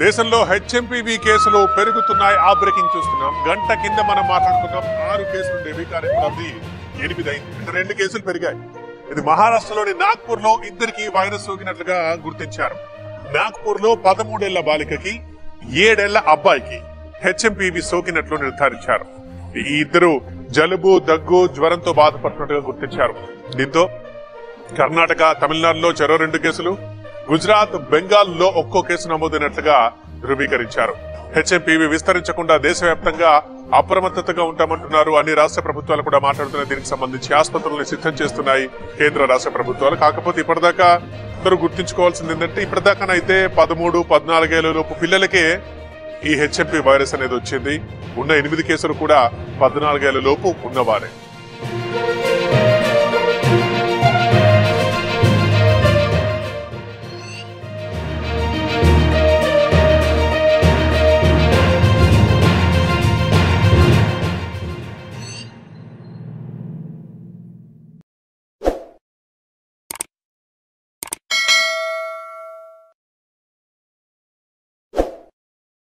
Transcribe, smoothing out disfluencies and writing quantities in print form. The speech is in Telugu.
దేశంలో హెచ్ఎంపీవీ కేసులు పెరుగుతున్నాయి. ఆ బ్రేకింగ్ చూస్తున్నాం. గంట కింద మనం మాట్లాడుకున్నాం 6 కేసులు ఉండేవి, కానీ ఇప్పుడు అది 8 అయింది. 2 కేసులు పెరిగాయి. ఇది మహారాష్ట్రలోని నాగ్పూర్ లో ఇద్దరికి వైరస్ సోకినట్లుగా గుర్తించారు. నాగ్పూర్ లో 13 ఏళ్ల బాలికకి 7 ఏళ్ల అబ్బాయికి హెచ్ఎంపీవీ సోకినట్లు నిర్ధారించారు. ఈ ఇద్దరు జలుబు, దగ్గు, జ్వరంతో బాధపడుతున్నట్టుగా గుర్తించారు. దీంతో కర్ణాటక, తమిళనాడులో చెరో 2 కేసులు, గుజరాత్, బెంగాల్లో ఒక్కో కేసు నమోదైనట్లుగా ధృవీకరించారు. హెచ్ఎంపీవీ విస్తరించకుండా దేశవ్యాప్తంగా అప్రమత్తతగా ఉంటామంటున్నారు. అన్ని రాష్ట్ర ప్రభుత్వాలు కూడా మాట్లాడుతున్నాయి. దీనికి సంబంధించి ఆసుపత్రులను సిద్ధం చేస్తున్నాయి కేంద్ర రాష్ట్ర ప్రభుత్వాలు. కాకపోతే ఇప్పటిదాకా అందరూ గుర్తుంచుకోవాల్సింది ఏంటంటే, ఇప్పటిదాకానైతే 13, 14 ఏళ్ల లోపు పిల్లలకే ఈ హెచ్ఎంపీ వైరస్ అనేది వచ్చింది. ఉన్న 8 కేసులు కూడా 14 ఏళ్ల లోపు ఉన్నవారే.